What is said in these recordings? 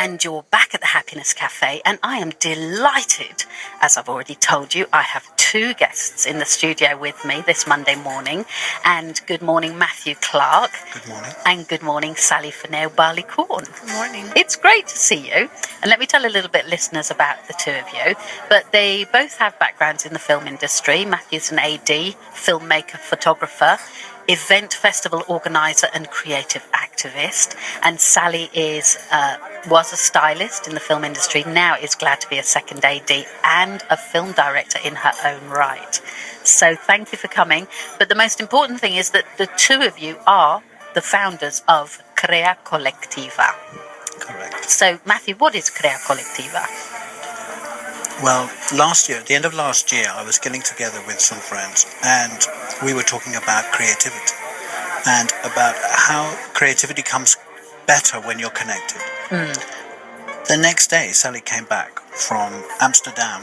And you're back at the Happiness Cafe, and I am delighted, as I've already told you, I have two guests in the studio with me this Monday morning. And good morning, Matthew Clark. Good morning. And good morning, Sally Fennell-Barley-Corn. Good morning. It's great to see you. And let me tell a little bit, listeners, about the two of you. But they both have backgrounds in the film industry. Matthew's an AD, filmmaker, photographer, event festival organizer and creative activist, and Sally was a stylist in the film industry, now is glad to be a second AD and a film director in her own right. So thank you for coming. But the most important thing is that the two of you are the founders of KreaKolektiva. Correct. So Matthew, what is KreaKolektiva? Well, last year, at the end of last year, I was getting together with some friends and we were talking about creativity and about how creativity comes better when you're connected. The next day, Sally came back from Amsterdam,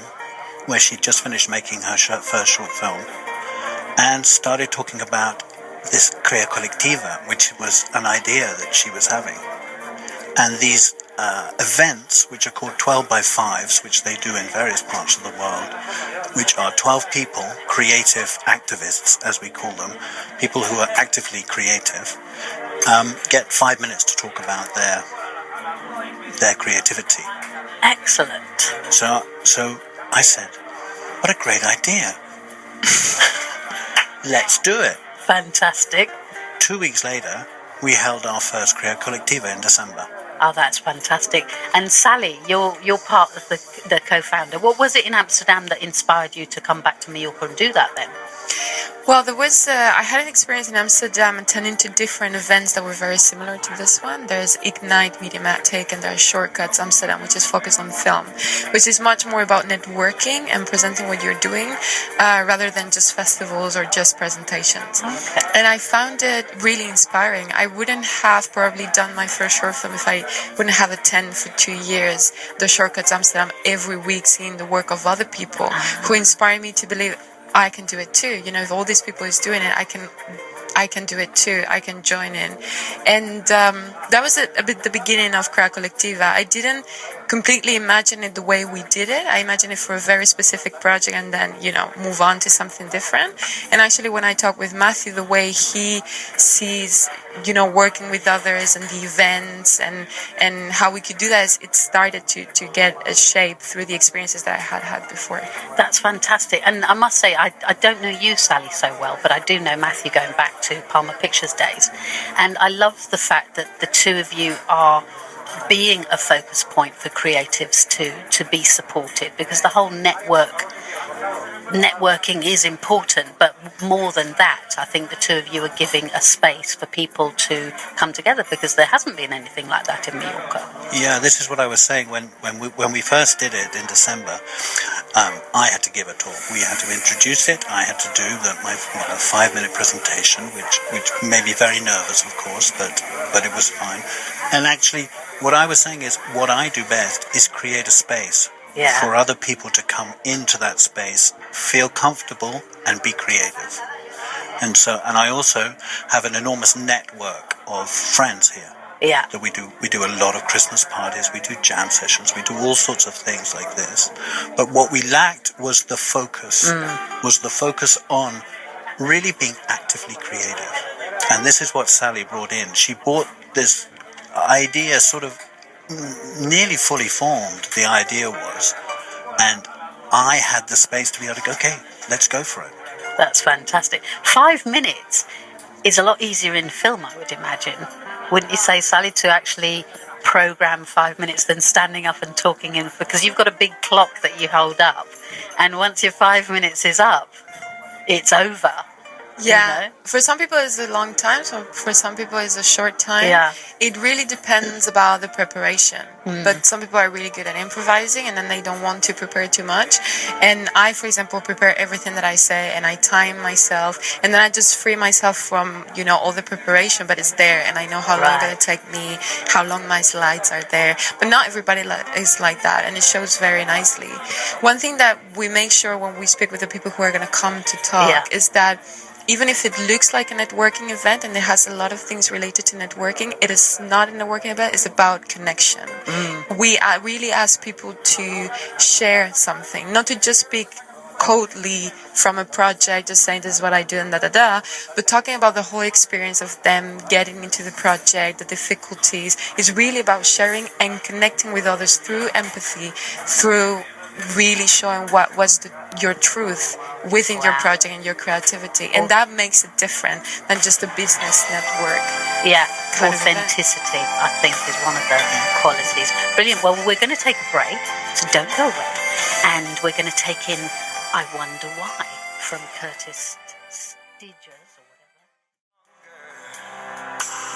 where she'd just finished making her first short film, and started talking about this KreaKolektiva, which was an idea that she was having. And these events, which are called 12 by 5s, which they do in various parts of the world, which are 12 people, creative activists, as we call them, people who are actively creative, get 5 minutes to talk about their creativity. Excellent. So I said, what a great idea. Let's do it. Fantastic. 2 weeks later, we held our first KreaKolektiva in December. Oh, that's fantastic. And Sally, you're part of the co-founder. What was it in Amsterdam that inspired you to come back to Mallorca and do that then? Well, I had an experience in Amsterdam attending to different events that were very similar to this one. There's Ignite Mediamatic and there's Shortcuts Amsterdam, which is focused on film, which is much more about networking and presenting what you're doing rather than just festivals or just presentations. Okay. And I found it really inspiring. I wouldn't have probably done my first short film if I wouldn't have attended for 2 years the Shortcuts Amsterdam every week, seeing the work of other people who inspire me to believe I can do it too. You know, if all these people is doing it, I can do it too. I can join in. And that was a bit the beginning of KreaKolektiva. I didn't completely imagine it the way we did it. I imagined it for a very specific project and then, move on to something different. And actually, when I talk with Matthew, the way he sees, working with others and the events and how we could do that, it started to get a shape through the experiences that I had before. That's fantastic. And I must say, I don't know you, Sally, so well, but I do know Matthew going back to Palmer Pictures days. And I love the fact that the two of you are being a focus point for creatives to be supported, because the whole networking is important, but more than that, I think the two of you are giving a space for people to come together, because there hasn't been anything like that in Mallorca. Yeah, this is what I was saying when we first did it in December. I had to give a talk. We had to introduce it. I had to do my 5-minute presentation, which made me very nervous, of course, but it was fine. And actually, what I was saying is, what I do best is create a space for other people to come into that space, feel comfortable, and be creative. And I also have an enormous network of friends here. Yeah. That we do a lot of Christmas parties, we do jam sessions, we do all sorts of things like this. But what we lacked was the focus, on really being actively creative. And this is what Sally brought in. She brought this idea sort of nearly fully formed, the idea was, and I had the space to be able to go, okay, let's go for it. That's fantastic. 5 minutes is a lot easier in film, I would imagine. Wouldn't you say, Sally, to actually program 5 minutes than standing up and talking in, because you've got a big clock that you hold up, and once your 5 minutes is up, it's over. Yeah, for some people it's a long time, so for some people it's a short time. Yeah. It really depends about the preparation. But some people are really good at improvising and then they don't want to prepare too much. And I, for example, prepare everything that I say and I time myself and then I just free myself from, all the preparation, but it's there and I know how long it's going to take me, how long my slides are there. But not everybody is like that, and it shows very nicely. One thing that we make sure when we speak with the people who are going to come to talk is that even if it looks like a networking event and it has a lot of things related to networking, it is not a networking event. It's about connection. We really ask people to share something, not to just speak coldly from a project, just saying this is what I do and but talking about the whole experience of them getting into the project, the difficulties. It's really about sharing and connecting with others through empathy, through really showing what was your truth within your project and your creativity. And that makes it different than just a business network. Yeah, authenticity, I think, is one of the qualities. Brilliant. Well, we're going to take a break, so don't go away. And we're going to take in I Wonder Why from Curtis Stigers or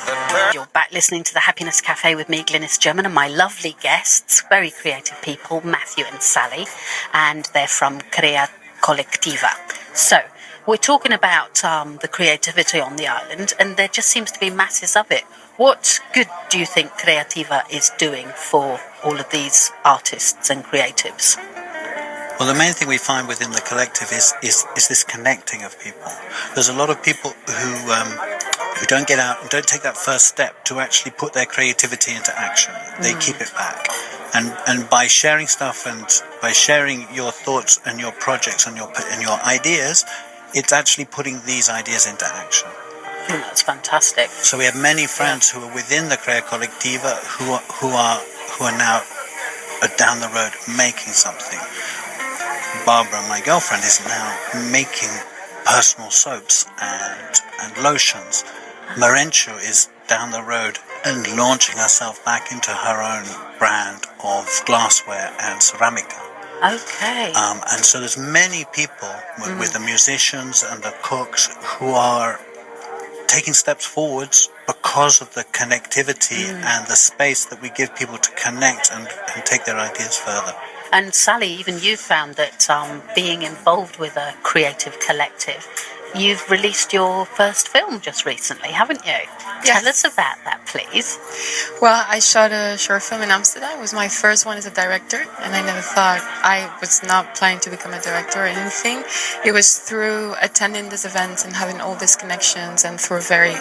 whatever. You're back listening to the Happiness Cafe with me, Glynis German, and my lovely guests, very creative people, Matthew and Sally, and they're from KreaKolektiva. So, we're talking about the creativity on the island, and there just seems to be masses of it. What good do you think KreaKolektiva is doing for all of these artists and creatives? Well, the main thing we find within the collective is this connecting of people. There's a lot of people who don't get out and don't take that first step to actually put their creativity into action. They keep it back. And by sharing stuff and by sharing your thoughts and your projects and your ideas, it's actually putting these ideas into action. That's fantastic. So we have many friends who are within the KreaKolektiva who are now down the road making something. Barbara, my girlfriend, is now making personal soaps and lotions. Marencho is down the road and launching herself back into her own brand of glassware and ceramica. Okay. And so there's many people with the musicians and the cooks who are taking steps forwards because of the connectivity and the space that we give people to connect and take their ideas further. And Sally, even you found that being involved with a creative collective, you've released your first film just recently, haven't you? Yes. Tell us about that, please. Well, I shot a short film in Amsterdam. It was my first one as a director, and I never thought I was not planning to become a director or anything. It was through attending these events and having all these connections and through a very,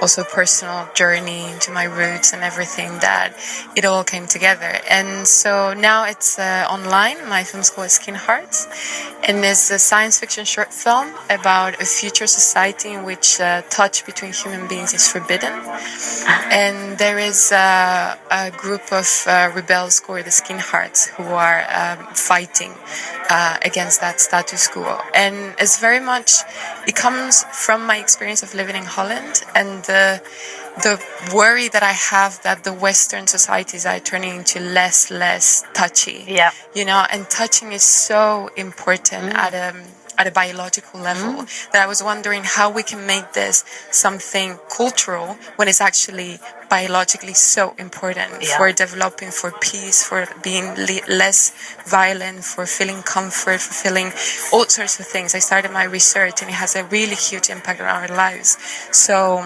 also personal journey into my roots and everything that it all came together. And so now it's online. My film school is Skin Hearts, and it's a science fiction short film about a future society in which touch between human beings is forbidden. And there is a group of rebels called the Skin Hearts who are fighting against that status quo. And it's very much, it comes from my experience of living in Holland and the worry that I have that the Western societies are turning into less touchy. Yeah. And touching is so important at a biological level, that I was wondering how we can make this something cultural when it's actually biologically so important for developing, for peace, for being less violent, for feeling comfort, for feeling all sorts of things. I started my research and it has a really huge impact on our lives. So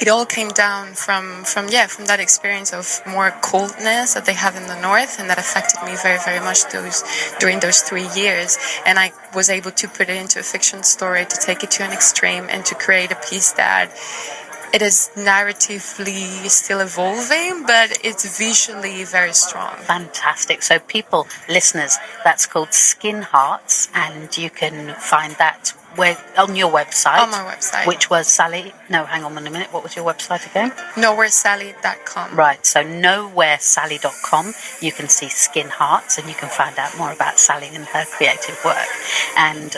it all came down from that experience of more coldness that they have in the north, and that affected me very, very much during those 3 years. And I was able to put it into a fiction story, to take it to an extreme, and to create a piece that it is narratively still evolving, but it's visually very strong. Fantastic. So people, listeners, that's called Skin Hearts, and you can find that on your website. On my website. Which was Sally... No, hang on a minute. What was your website again? Nowheresally.com. Right, so nowheresally.com. You can see Skin Hearts, and you can find out more about Sally and her creative work. And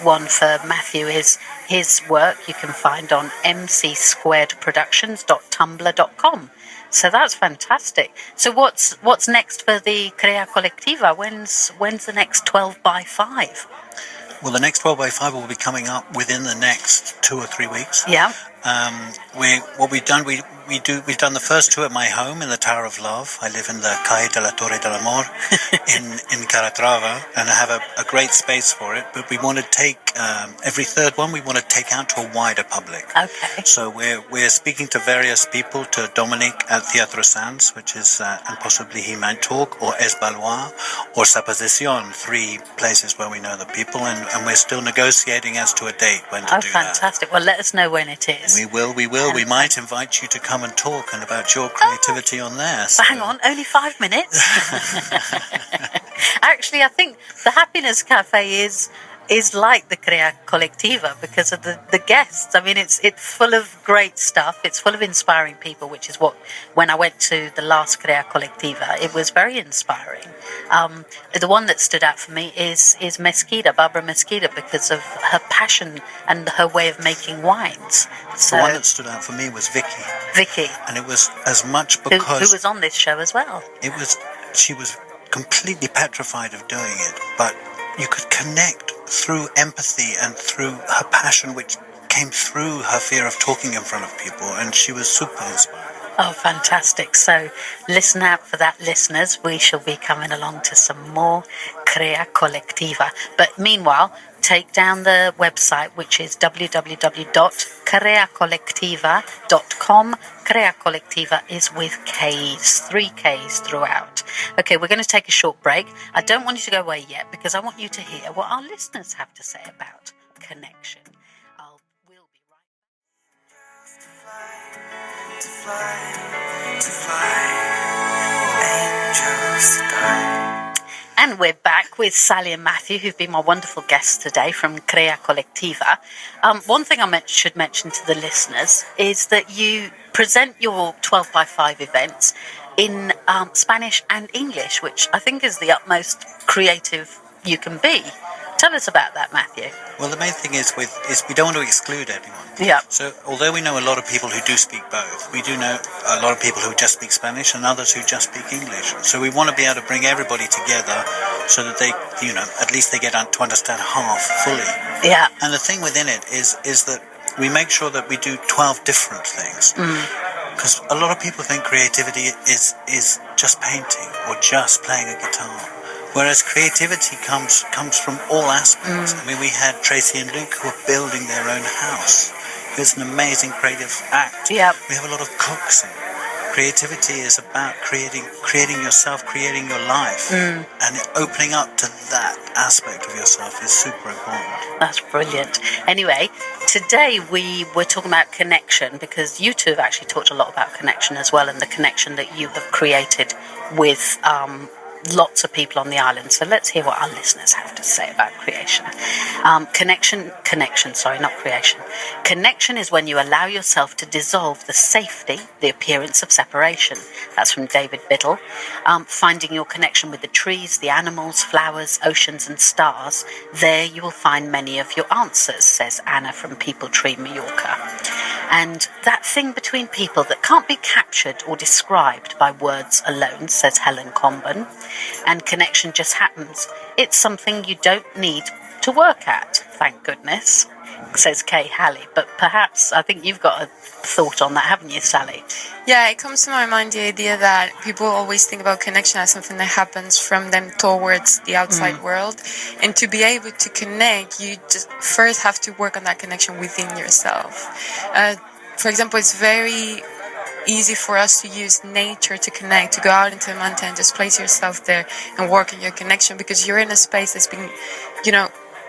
one for Matthew is his work you can find on mcsquaredproductions.tumblr.com. So that's fantastic. So what's next for the KreaKolektiva? When's the next 12 by 5? Well, the next 12 by 5 will be coming up within the next 2 or 3 weeks. Yeah. What we've done, we we've done the first two at my home in the Tower of Love. I live in the Calle de la Torre del Amor in Calatrava, and I have a great space for it. But we want to take every third one. We want to take out to a wider public. Okay. So we're speaking to various people, to Dominic at Teatro Sans, which is and possibly he might talk, or Es Balois, or Saposición, 3 places where we know the people, and we're still negotiating as to a date when to do Fantastic. Well, let us know when it is. We will. We might invite you to come and talk and about your creativity on there. So. Hang on, only 5 minutes? Actually, I think the Happiness Cafe is like the KreaKolektiva because of the guests. I mean, it's full of great stuff. It's full of inspiring people, which is what, when I went to the last KreaKolektiva, it was very inspiring. The one that stood out for me is Barbara Mesquida, because of her passion and her way of making wines. So, the one that stood out for me was Vicky. And it was as much because... Who was on this show as well. She was completely petrified of doing it, but you could connect through empathy and through her passion, which came through her fear of talking in front of people, and she was super inspiring. Oh, fantastic. So listen out for that, listeners. We shall be coming along to some more KreaKolektiva. But meanwhile, take down the website, which is www.KreaKolektiva.com. KreaKolektiva is with K's, 3 K's throughout. Okay, we're going to take a short break. I don't want you to go away yet, because I want you to hear what our listeners have to say about connection. We'll be right back. And we're back with Sally and Matthew, who've been my wonderful guests today from KreaKolektiva. One thing I should mention to the listeners is that you present your 12 by 5 events in Spanish and English, which I think is the utmost creative you can be. Tell us about that, Matthew. Well, the main thing is we don't want to exclude anyone. Yeah. So although we know a lot of people who do speak both, we do know a lot of people who just speak Spanish and others who just speak English. So we want to be able to bring everybody together so that they, at least they get to understand half fully. Yeah. And the thing within it is that we make sure that we do 12 different things. Because a lot of people think creativity is just painting or just playing a guitar. Whereas creativity comes from all aspects. I mean, we had Tracy and Luke who were building their own house. It was an amazing creative act. Yep. We have a lot of cooks. And creativity is about creating yourself, creating your life. And opening up to that aspect of yourself is super important. That's brilliant. Anyway, today we were talking about connection, because you two have actually talked a lot about connection as well, and the connection that you have created with lots of people on the island. So let's hear what our listeners have to say about creation. Connection, not creation. Connection is when you allow yourself to dissolve the safety, the appearance of separation. That's from David Biddle. Finding your connection with the trees, the animals, flowers, oceans and stars. There you will find many of your answers, says Anna from People Tree, Mallorca. And that thing between people that can't be captured or described by words alone, says Helen Comben. And connection just happens. It's something you don't need to work at, thank goodness, says Kay Halley. But perhaps, I think you've got a thought on that, haven't you, Sally? Yeah, it comes to my mind the idea that people always think about connection as something that happens from them towards the outside world. And to be able to connect, you just first have to work on that connection within yourself. For example, it's very easy for us to use nature to connect, to go out into a mountain and just place yourself there and work on your connection, because you're in a space that's been,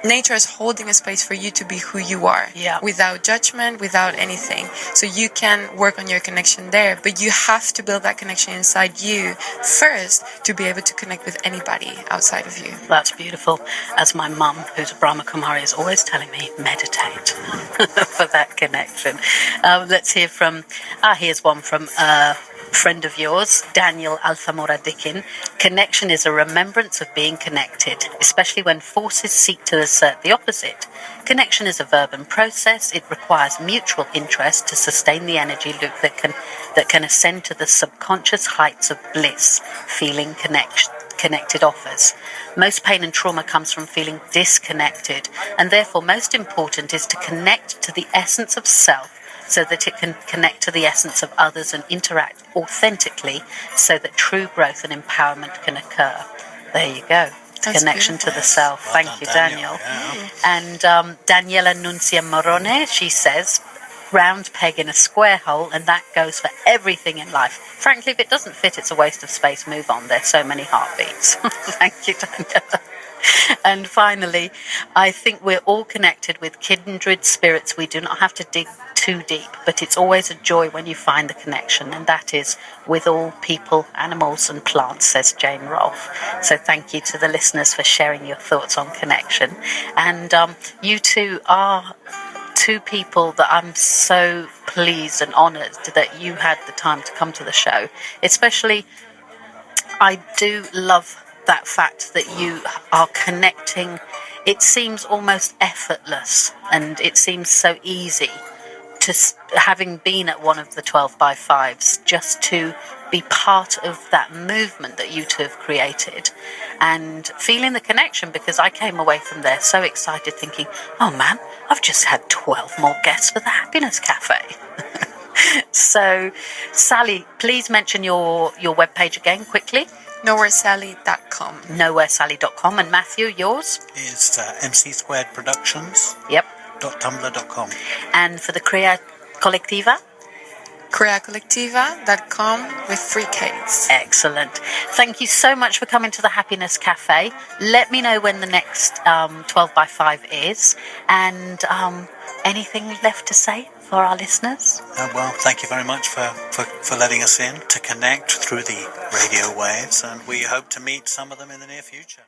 nature is holding a space for you to be who you are, without judgment, without anything. So you can work on your connection there, but you have to build that connection inside you first to be able to connect with anybody outside of you. That's beautiful. As my mum, who's a Brahma Kumari, is always telling me, meditate for that connection. Let's hear from, here's one from friend of yours, Daniel Alfamora Dickin. Connection is a remembrance of being connected, especially when forces seek to assert the opposite. Connection is a verb and process. It requires mutual interest to sustain the energy loop that can ascend to the subconscious heights of bliss feeling connected offers. Most pain and trauma comes from feeling disconnected, and therefore most important is to connect to the essence of self so that it can connect to the essence of others and interact authentically so that true growth and empowerment can occur. There you go. That's Connection beautiful. to the self. Well Thank done, you, Daniel. Daniel. Yeah. And Daniela Nuncia Morone, she says, round peg in a square hole, and that goes for everything in life. Frankly, if it doesn't fit, it's a waste of space. Move on. There's so many heartbeats. Thank you, Daniela. And finally, I think we're all connected with kindred spirits. We do not have to dig too deep, but it's always a joy when you find the connection, and that is with all people, animals and plants, says Jane Rolfe. So thank you to the listeners for sharing your thoughts on connection. And you two are two people that I'm so pleased and honoured that you had the time to come to the show. Especially, I do love that fact that you are connecting. It seems almost effortless, and it seems so easy to, having been at one of the 12 by 5s, just to be part of that movement that you two have created and feeling the connection, because I came away from there so excited thinking, oh man, I've just had 12 more guests for the Happiness Cafe. So, Sally, please mention your webpage again quickly. NowhereSally.com. NowhereSally.com. And Matthew, yours? It's MC Squared Productions. Yep. .tumblr.com. And for the KreaKolektiva? KreaKolektiva.com with 3 Ks. Excellent. Thank you so much for coming to the Happiness Cafe. Let me know when the next 12 by 5 is. And anything left to say for our listeners? Well, thank you very much for letting us in to connect through the radio waves, and we hope to meet some of them in the near future.